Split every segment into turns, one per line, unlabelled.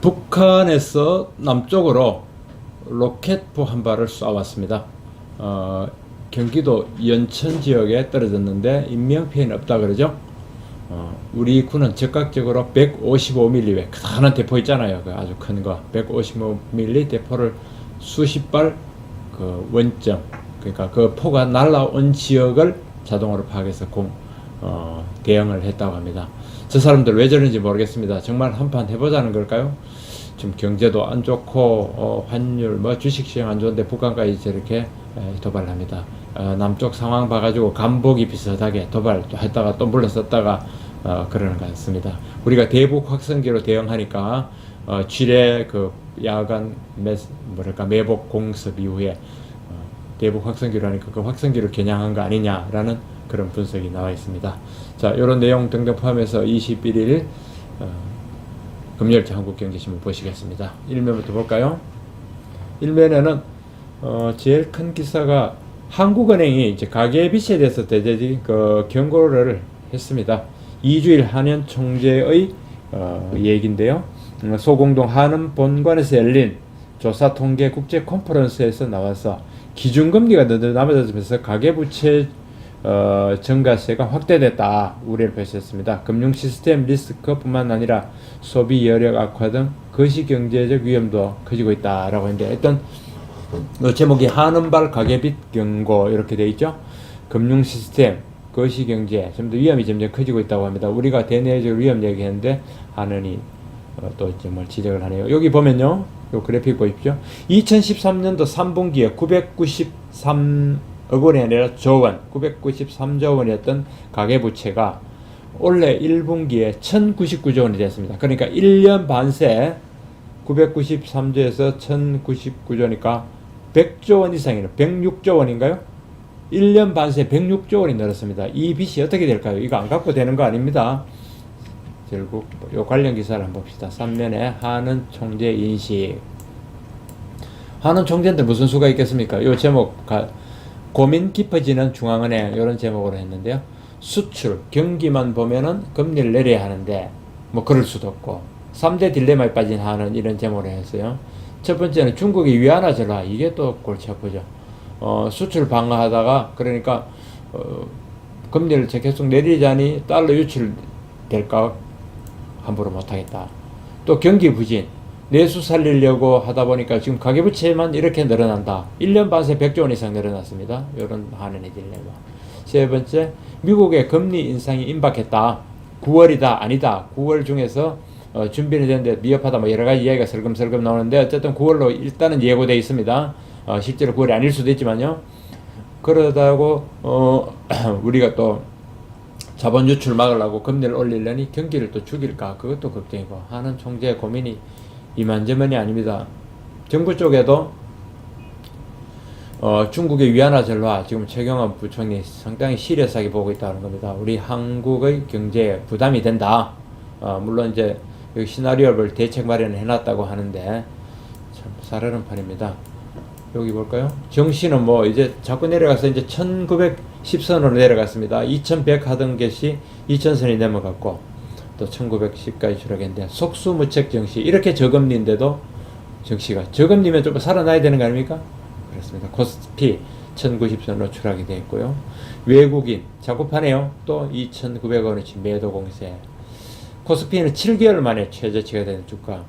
북한에서 남쪽으로 로켓포 한 발을 쏴왔습니다. 경기도 연천 지역에 떨어졌는데 인명피해는 없다 그러죠. 우리 군은 즉각적으로 155mm 크다란 대포 있잖아요. 그 아주 큰 거 155mm 대포를 수십 발 그 원점, 그러니까 그 포가 날아온 지역을 자동으로 파악해서 대응을 했다고 합니다. 저 사람들 왜 저런지 모르겠습니다. 정말 한판 해보자는 걸까요? 지금 경제도 안 좋고 환율 뭐 주식시장 안 좋은데 북한까지 저렇게 도발합니다. 남쪽 상황 봐가지고 간보기 비슷하게 도발 또 했다가 또 물러섰다가 그러는 것 같습니다. 우리가 대북 확성기로 대응하니까 지뢰 그 야간 매복 공습 이후에 대북 확성기로 하니까 그 확성기를 겨냥한 거 아니냐라는 그런 분석이 나와 있습니다. 자, 이런 내용 등등 포함해서 21일 금요일자 한국경제신문 보시겠습니다. 1면부터 볼까요? 1면에는 제일 큰 기사가 한국은행이 이제 가계비치에 대해서 대대적인 그 경고를 했습니다. 이주일 한현 총재의 얘기인데요. 소공동 한은 본관에서 열린 조사 통계 국제 컨퍼런스에서 나와서 기준금리가 낮아지면서 가계부채 증가세가 확대됐다 우려를 표시했습니다. 금융 시스템 리스크뿐만 아니라 소비 여력 악화 등 거시경제적 위험도 커지고 있다라고 했는데, 일단 제목이 한은발 가계빚 경고 이렇게 되어 있죠. 금융 시스템, 거시경제 전부 위험이 점점 커지고 있다고 합니다. 우리가 대내적 위험 얘기했는데 한은이 또 뭘 지적을 하네요. 여기 보면요, 요 그래픽 보십시오. 2013년도 3분기에 993억 원이 아니라 조원, 993조 원이었던 가계부채가 올해 1분기에 1099조 원이 됐습니다. 그러니까 1년 반 새 993조에서 1099조니까 100조 원 이상이네요. 106조 원인가요? 1년 반 새 106조 원이 늘었습니다. 이 빚이 어떻게 될까요? 이거 안 갚고 되는 거 아닙니다. 결국 요 관련 기사를 한번 봅시다. 3면에 한은 총재 인식. 한은 총재인데 무슨 수가 있겠습니까? 요 제목 고민 깊어지는 중앙은행 이런 제목으로 했는데요. 수출 경기만 보면은 금리를 내려야 하는데 뭐 그럴 수도 없고 3대 딜레마에 빠진 한은 이런 제목으로 했어요. 첫 번째는 중국이 위안화 전화, 이게 또 골치 아프죠. 수출 방어하다가 그러니까 금리를 계속 내리자니 달러 유출 될까 함부로 못하겠다. 또 경기 부진, 내수 살리려고 하다 보니까 지금 가계부채만 이렇게 늘어난다. 1년 반새 100조 원 이상 늘어났습니다. 이런 한은의 딜레마. 세 번째, 미국의 금리 인상이 임박했다. 9월이다 아니다. 9월 중에서 준비는 되는데 미흡하다, 뭐 여러 가지 이야기가 슬금슬금 나오는데 어쨌든 9월로 일단은 예고되어 있습니다. 실제로 9월이 아닐 수도 있지만요. 그러다고 우리가 또 자본 유출 막으려고 금리를 올리려니 경기를 또 죽일까, 그것도 걱정이고. 하는 총재의 고민이 이만저만이 아닙니다. 정부 쪽에도 중국의 위안화 전화 지금 최경환 부총리 상당히 시리어스하게 보고 있다는 겁니다. 우리 한국의 경제에 부담이 된다. 물론 이제 여기 시나리오를 대책 마련을 해놨다고 하는데 참 사르는 판입니다. 여기 볼까요? 정시는 뭐 이제 자꾸 내려가서 이제 1910선으로 내려갔습니다. 2100 하던 것이 2000선이 넘어갔고 또 1910까지 추락했는데 속수무책 정시, 이렇게 저금리인데도 정시가 저금리면 좀 살아나야 되는 거 아닙니까? 그렇습니다. 코스피 1090선으로 추락이 되어 있고요. 외국인 자꾸 파네요. 또 2900원어치 매도 공세. 코스피는 7개월 만에 최저치가 되는 주가.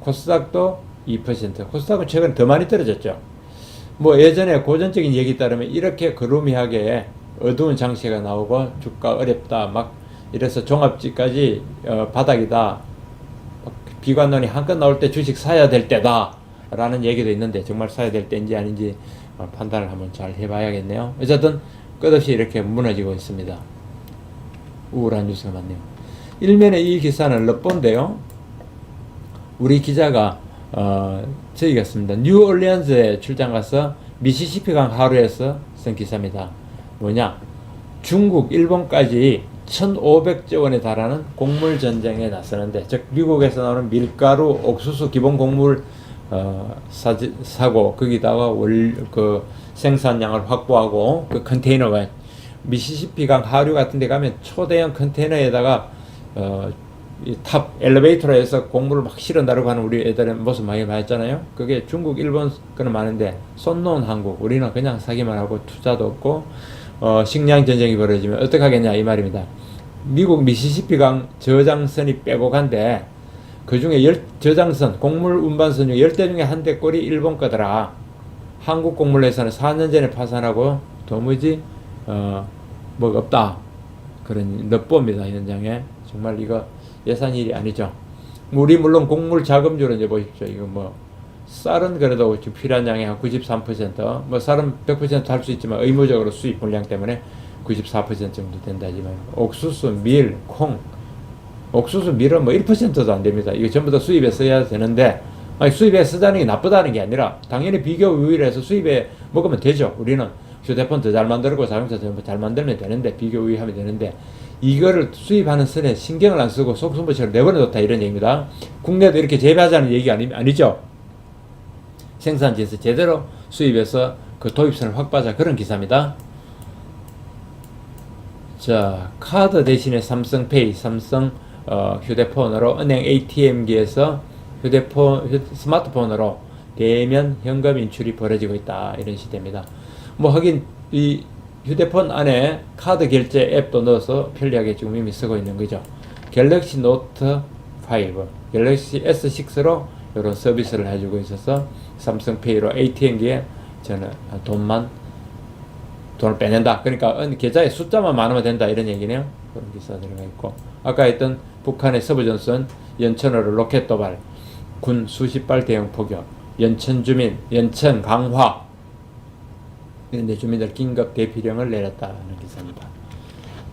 코스닥도 2%. 코스닥은 최근에 더 많이 떨어졌죠. 뭐 예전에 고전적인 얘기 따르면 이렇게 그루미하게 어두운 장치가 나오고 주가 어렵다 막 이래서 종합지까지 바닥이다, 비관론이 한껏 나올 때 주식 사야 될 때다 라는 얘기도 있는데 정말 사야 될 때인지 아닌지 판단을 한번 잘 해봐야겠네요. 어쨌든 끝없이 이렇게 무너지고 있습니다. 우울한 뉴스가 많네요. 일면에 이 기사는 럽본데요, 우리 기자가 저희가 씁니다. 뉴올리언즈에 출장 가서 미시시피강 하루에서 쓴 기사입니다. 뭐냐? 중국, 일본까지 1,500조 원에 달하는 곡물 전쟁에 나서는데, 즉 미국에서 나오는 밀가루, 옥수수 기본 곡물 사고 거기다가 그 생산량을 확보하고 그 컨테이너가 미시시피강 하류 같은 데 가면 초대형 컨테이너에다가 이 탑 엘리베이터에서 곡물을 막 실어 나르고 하는 우리 애들은 모습 많이 봤잖아요. 그게 중국, 일본 그는 많은데 손 놓은 한국, 우리는 그냥 사기만 하고 투자도 없고 식량 전쟁이 벌어지면 어떡 하겠냐 이 말입니다. 미국 미시시피강 저장선이 빼곡한데 그 중에 저장선 곡물 운반선 중에 10대 중에 한 대 꼴이 일본 거더라. 한국 곡물회사는 4년 전에 파산하고 도무지 뭐가 없다. 그런 엿봅니다 현장에. 정말 이거 예산일이 아니죠. 우리 물론 곡물 자금률은 이제 보십시오. 이거 뭐 쌀은 그래도 지금 필요한 양의 한 93%, 뭐 쌀은 100% 할 수 있지만 의무적으로 수입 물량 때문에 94% 정도 된다지만 옥수수, 밀, 콩, 옥수수, 밀은 뭐 1%도 안 됩니다. 이거 전부 다 수입에 써야 되는데 아니 수입에 쓰자는 게 나쁘다는 게 아니라 당연히 비교 우위해서 수입에 먹으면 되죠. 우리는 휴대폰 더 잘 만들고 자동차 잘 만들면 되는데 비교 우위하면 되는데 이거를 수입하는 선에 신경을 안 쓰고 속수무책으로 내버려뒀다 이런 얘기입니다. 국내도 이렇게 재배하자는 얘기 아니죠. 생산지에서 제대로 수입해서 그 도입선을 확보하자 그런 기사입니다. 자, 카드 대신에 삼성페이, 삼성 휴대폰으로 은행 ATM기에서 스마트폰으로 대면 현금 인출이 벌어지고 있다 이런 시대입니다. 뭐 하긴 이 휴대폰 안에 카드 결제 앱도 넣어서 편리하게 지금 이미 쓰고 있는 거죠. 갤럭시 노트 5, 갤럭시 S6로 이런 서비스를 해주고 있어서 삼성페이로 ATM기에 저는 돈을 빼낸다. 그러니까 계좌에 숫자만 많으면 된다 이런 얘기네요. 그런 기사 들어가 있고 아까 했던 북한의 서부전선 연천으로 로켓 도발, 군 수십 발 대형 포격, 연천 주민, 연천 강화 이런데 주민들 긴급 대피령을 내렸다는 기사입니다.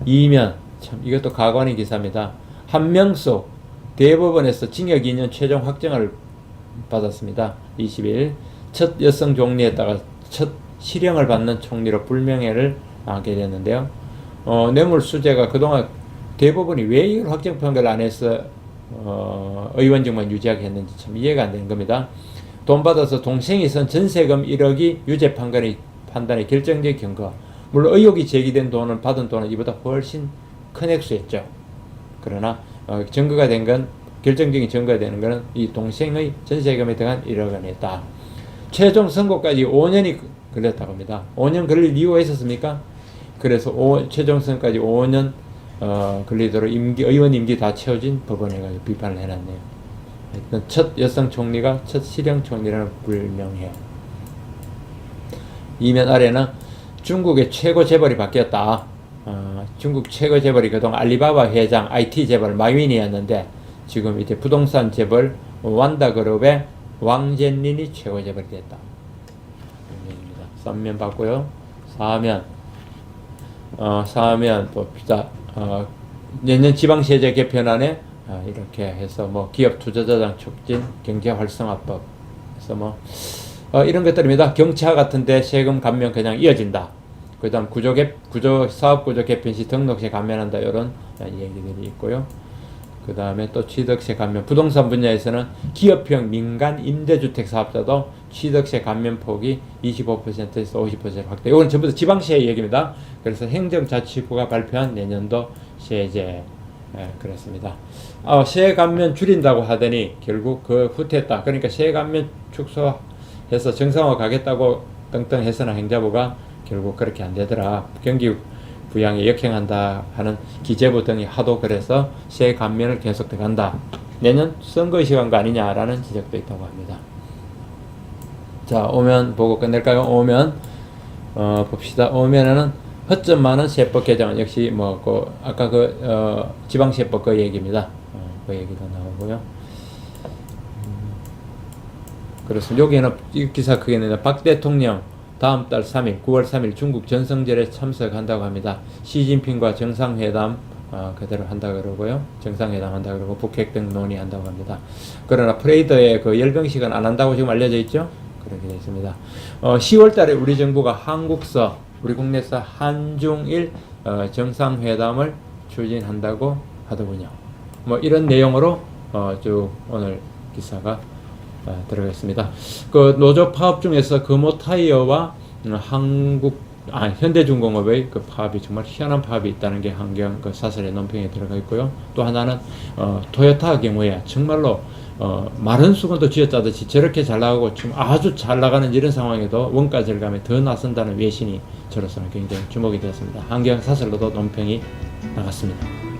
이면 참 이것도 가관의 기사입니다. 한명숙 대법원에서 징역 2년 최종 확정을 받았습니다. 20일 첫 여성 총리에다가 첫 실형을 받는 총리로 불명예를 하게 됐는데요. 뇌물수재가 그동안 대법원이 왜 이걸 확정 판결을 안 해서 의원직만 유지하게 했는지 참 이해가 안 되는 겁니다. 돈 받아서 동생이 쓴 전세금 1억이 유죄 판단의 결정적 근거. 물론 의혹이 제기된 돈을 받은 돈은 이보다 훨씬 큰 액수였죠. 그러나 증거가 된 건 결정적인 증거가 되는 것은 이 동생의 전세금에 들어간 1억 원이었다. 최종 선고까지 5년이 걸렸다고 합니다. 5년 걸릴 이유가 있었습니까? 그래서 최종 선고까지 5년 걸리도록 의원 임기 다 채워진 법원에 가지고 비판을 해놨네요. 첫 여성 총리가 첫 실형 총리라는 불명해요. 이면 아래는 중국의 최고 재벌이 바뀌었다. 중국 최고 재벌이 그동안 알리바바 회장 IT 재벌 마윈이었는데 지금 이제 부동산 재벌 완다그룹의 왕젠린이 최고 재벌이 됐다. 입니다. 3면 봤고요. 4면 봅시다. 내년 지방세제 개편안에 이렇게 해서 뭐 기업 투자자장 촉진 경제 활성화법 해서 이런 것들입니다. 경차 같은데 세금 감면 그냥 이어진다. 그 다음 사업구조 개편 시 등록세 감면한다. 이런 얘기들이 있고요. 그 다음에 또 취득세 감면. 부동산 분야에서는 기업형 민간 임대주택 사업자도 취득세 감면 폭이 25%에서 50% 확대. 이건 전부 다 지방세 얘기입니다. 그래서 행정자치부가 발표한 내년도 세제. 그렇습니다. 세 감면 줄인다고 하더니 결국 그 후퇴했다. 그러니까 세 감면 축소해서 정상화 가겠다고 떵떵했으나 행자부가 결국 그렇게 안 되더라. 경기 부양에 역행한다 하는 기재부 등이 하도 그래서 세 감면을 계속 들어간다. 내년 선거의식한 거 아니냐라는 지적도 있다고 합니다. 자, 오면 보고 끝낼까요? 오면 봅시다. 오면에는 허점 많은 세법 개정은 역시 아까 지방세법 그 얘기입니다. 그 얘기도 나오고요. 그렇습니다. 여기는 이 기사 크게는 박 대통령 다음 달 3일 9월 3일 중국 전성절에 참석한다고 합니다. 시진핑과 정상회담 그대로 한다 그러고요. 정상회담 한다 그러고 북핵 등 논의한다고 합니다. 그러나 프레이드의 그 열병식은 안 한다고 지금 알려져 있죠. 그렇게 되어 있습니다. 10월 달에 우리 정부가 한국서 우리 국내에서 한중일 정상회담을 추진한다고 하더군요. 이런 내용으로 쭉 오늘 기사가 들어가 있습니다. 그 노조 파업 중에서 금호 타이어와 한국 현대중공업의 그 파업이 정말 희한한 파업이 있다는 게 한경 그 사설의 논평에 들어가 있고요. 또 하나는 토요타 경우에 정말로 마른 수건도 쥐어짜듯이 저렇게 잘 나가고 지금 아주 잘 나가는 이런 상황에도 원가 절감에 더 나선다는 외신이 저로서는 굉장히 주목이 되었습니다. 한경 사설로도 논평이 나갔습니다.